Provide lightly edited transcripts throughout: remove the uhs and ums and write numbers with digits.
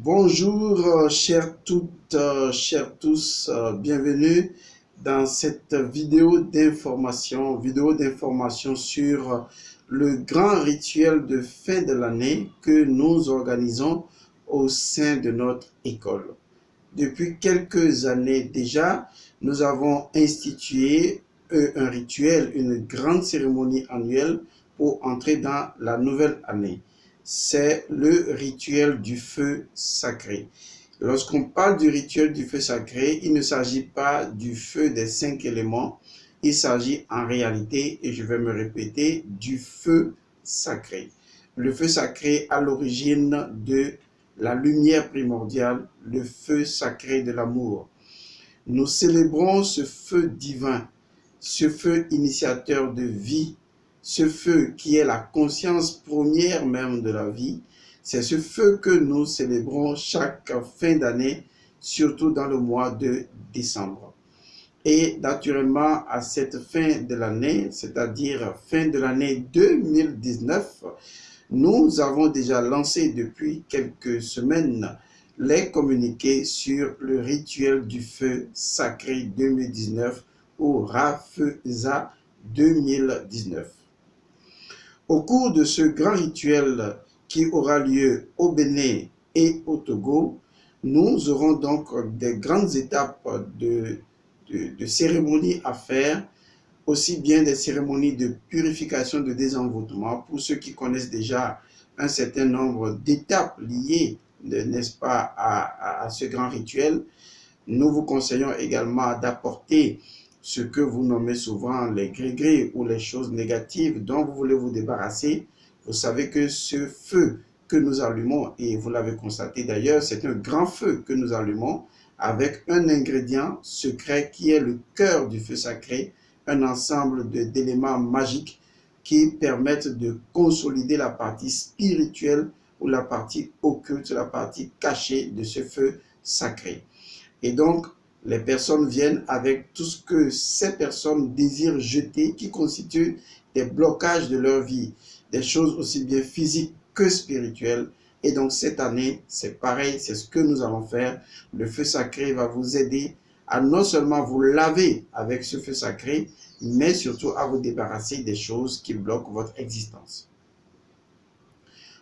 Bonjour, chères toutes, chers tous, bienvenue dans cette vidéo d'information sur le grand rituel de fin de l'année que nous organisons au sein de notre école. Depuis quelques années déjà, nous avons institué un rituel, une grande cérémonie annuelle pour entrer dans la nouvelle année. C'est le rituel du feu sacré. Lorsqu'on parle du rituel du feu sacré, il ne s'agit pas du feu des 5 éléments, il s'agit en réalité, et je vais me répéter, du feu sacré. Le feu sacré à l'origine de la lumière primordiale, le feu sacré de l'amour. Nous célébrons ce feu divin, ce feu initiateur de vie, ce feu qui est la conscience première même de la vie. C'est ce feu que nous célébrons chaque fin d'année, surtout dans le mois de décembre. Et naturellement, à cette fin de l'année, c'est-à-dire fin de l'année 2019, nous avons déjà lancé depuis quelques semaines les communiqués sur le rituel du feu sacré 2019 ou Rafeza 2019. Au cours de ce grand rituel qui aura lieu au Bénin et au Togo, nous aurons donc des grandes étapes de cérémonies à faire, aussi bien des cérémonies de purification, de désenvoûtement, pour ceux qui connaissent déjà un certain nombre d'étapes liées, n'est-ce pas, à ce grand rituel. Nous vous conseillons également d'apporter ce que vous nommez souvent les gris-gris ou les choses négatives dont vous voulez vous débarrasser. Vous savez que ce feu que nous allumons, et vous l'avez constaté d'ailleurs, c'est un grand feu que nous allumons avec un ingrédient secret qui est le cœur du feu sacré, un ensemble d'éléments magiques qui permettent de consolider la partie spirituelle ou la partie occulte, la partie cachée de ce feu sacré. Et donc, les personnes viennent avec tout ce que ces personnes désirent jeter, qui constituent des blocages de leur vie, des choses aussi bien physiques que spirituelles. Et donc, cette année, c'est pareil, c'est ce que nous allons faire. Le feu sacré va vous aider à non seulement vous laver avec ce feu sacré, mais surtout à vous débarrasser des choses qui bloquent votre existence.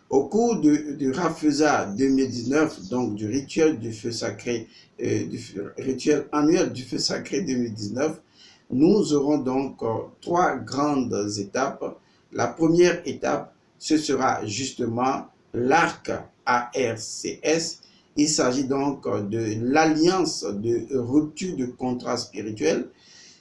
Au cours du Rafeza 2019, donc du rituel du feu sacré, rituel annuel du feu sacré 2019, nous aurons donc trois grandes étapes. La première étape, ce sera justement l'arc ARCS. Il s'agit donc de l'alliance de rupture de contrat spirituel.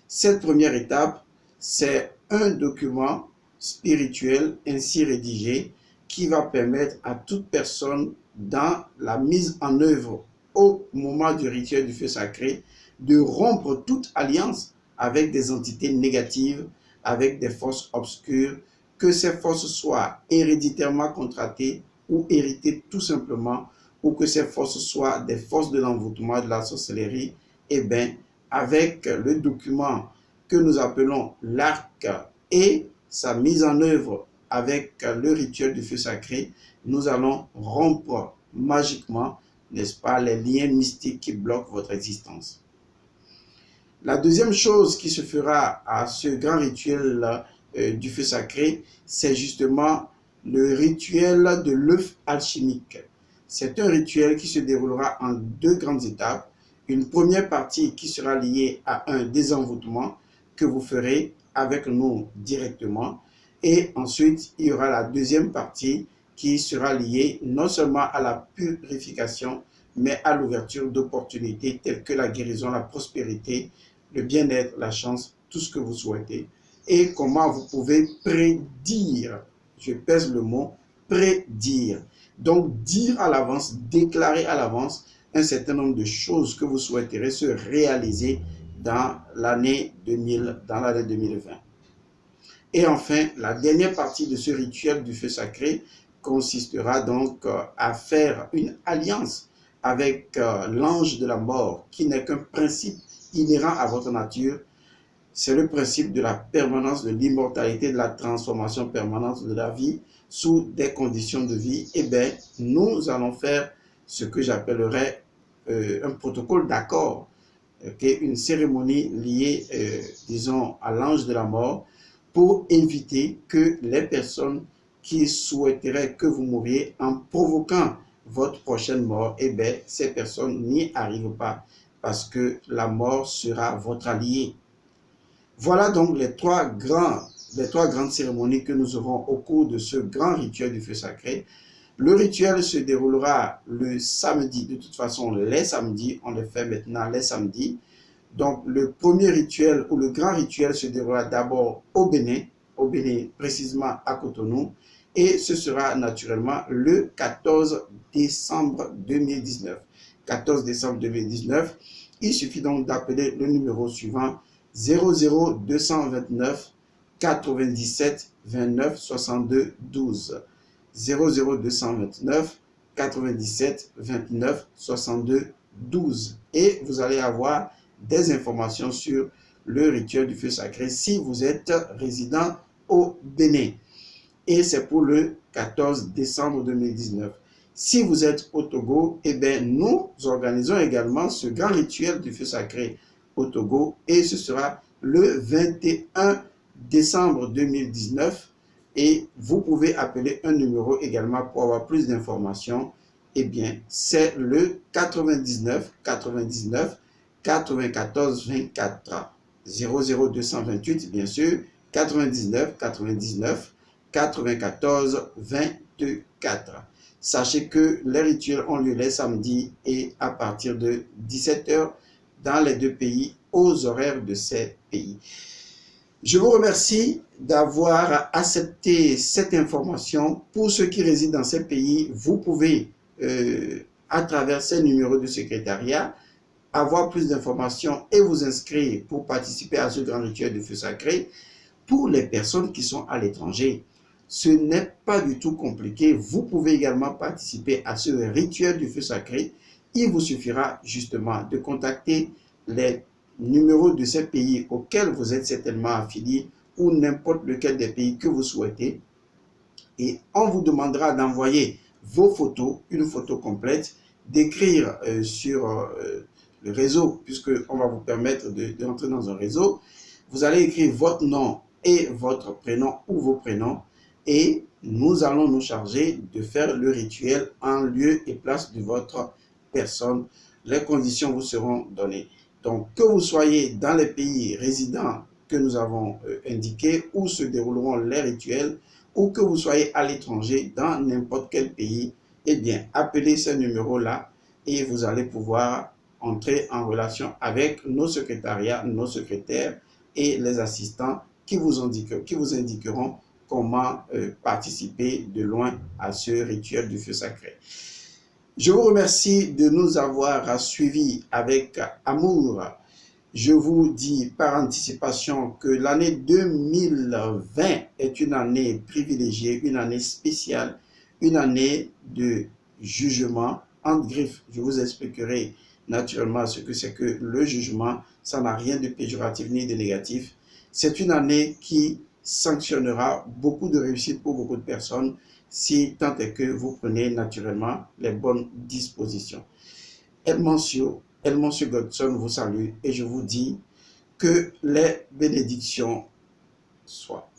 Cette première étape, c'est un document spirituel ainsi rédigé qui va permettre à toute personne dans la mise en œuvre au moment du rituel du feu sacré de rompre toute alliance avec des entités négatives, avec des forces obscures, que ces forces soient héréditairement contractées ou héritées tout simplement, ou que ces forces soient des forces de l'envoûtement, de la sorcellerie. Eh bien, avec le document que nous appelons l'arc et sa mise en œuvre avec le rituel du feu sacré, nous allons rompre magiquement, n'est-ce pas, les liens mystiques qui bloquent votre existence. La deuxième chose qui se fera à ce grand rituel du feu sacré, c'est justement le rituel de l'œuf alchimique. C'est un rituel qui se déroulera en deux grandes étapes. Une première partie qui sera liée à un désenvoûtement que vous ferez avec nous directement. Et ensuite, il y aura la deuxième partie qui sera liée non seulement à la purification, mais à l'ouverture d'opportunités telles que la guérison, la prospérité, le bien-être, la chance, tout ce que vous souhaitez. Et comment vous pouvez prédire, je pèse le mot, prédire. Donc, dire à l'avance, déclarer à l'avance un certain nombre de choses que vous souhaiterez se réaliser dans l'année 2020. Et enfin, la dernière partie de ce rituel du feu sacré consistera donc à faire une alliance avec l'ange de la mort, qui n'est qu'un principe inhérent à votre nature. C'est le principe de la permanence, de l'immortalité, de la transformation permanente de la vie sous des conditions de vie. Eh bien, nous allons faire ce que j'appellerais un protocole d'accord, une cérémonie liée, disons, à l'ange de la mort, pour éviter que les personnes qui souhaiteraient que vous mouriez en provoquant votre prochaine mort, eh bien, ces personnes n'y arrivent pas parce que la mort sera votre allié. Voilà donc les trois grandes cérémonies que nous aurons au cours de ce grand rituel du feu sacré. Le rituel se déroulera le samedi. De toute façon, les samedis, on le fait maintenant les samedis. Donc, le premier rituel ou le grand rituel se déroulera d'abord au Bénin précisément à Cotonou, et ce sera naturellement le 14 décembre 2019. 14 décembre 2019, il suffit donc d'appeler le numéro suivant 00229 97 29 62 12. 00229 97 29 62 12. Et vous allez avoir des informations sur le rituel du feu sacré si vous êtes résident au Bénin. Et c'est pour le 14 décembre 2019. Si vous êtes au Togo, eh bien, nous organisons également ce grand rituel du feu sacré au Togo, et ce sera le 21 décembre 2019. Et vous pouvez appeler un numéro également pour avoir plus d'informations. Eh bien, c'est le 99 99 94 24 00228, bien sûr, 99 99 94 24. Sachez que les rituels ont lieu les samedis et à partir de 17 h dans les deux pays, aux horaires de ces pays. Je vous remercie d'avoir accepté cette information. Pour ceux qui résident dans ces pays, vous pouvez, à travers ces numéros de secrétariat, avoir plus d'informations et vous inscrire pour participer à ce grand rituel de feu sacré. Pour les personnes qui sont à l'étranger, ce n'est pas du tout compliqué. Vous pouvez également participer à ce rituel du feu sacré. Il vous suffira justement de contacter les numéros de ces pays auxquels vous êtes certainement affiliés ou n'importe lequel des pays que vous souhaitez. Et on vous demandera d'envoyer vos photos, une photo complète, d'écrire sur le réseau, puisqu'on va vous permettre d'entrer dans un réseau. Vous allez écrire votre nom et votre prénom ou vos prénoms, et nous allons nous charger de faire le rituel en lieu et place de votre personne. Les conditions vous seront données. Donc, que vous soyez dans les pays résidents que nous avons indiqués, où se dérouleront les rituels, ou que vous soyez à l'étranger, dans n'importe quel pays, eh bien, appelez ce numéro-là et vous allez pouvoir entrer en relation avec nos secrétariats, nos secrétaires et les assistants qui vous indiqueront comment participer de loin à ce rituel du feu sacré. Je vous remercie de nous avoir suivis avec amour. Je vous dis par anticipation que l'année 2020 est une année privilégiée, une année spéciale, une année de jugement entre griffes. Je vous expliquerai naturellement ce que c'est que le jugement. Ça n'a rien de péjoratif ni de négatif. C'est une année qui sanctionnera beaucoup de réussite pour beaucoup de personnes, si tant est que vous prenez naturellement les bonnes dispositions. Elmoncio Godson vous salue et je vous dis que les bénédictions soient.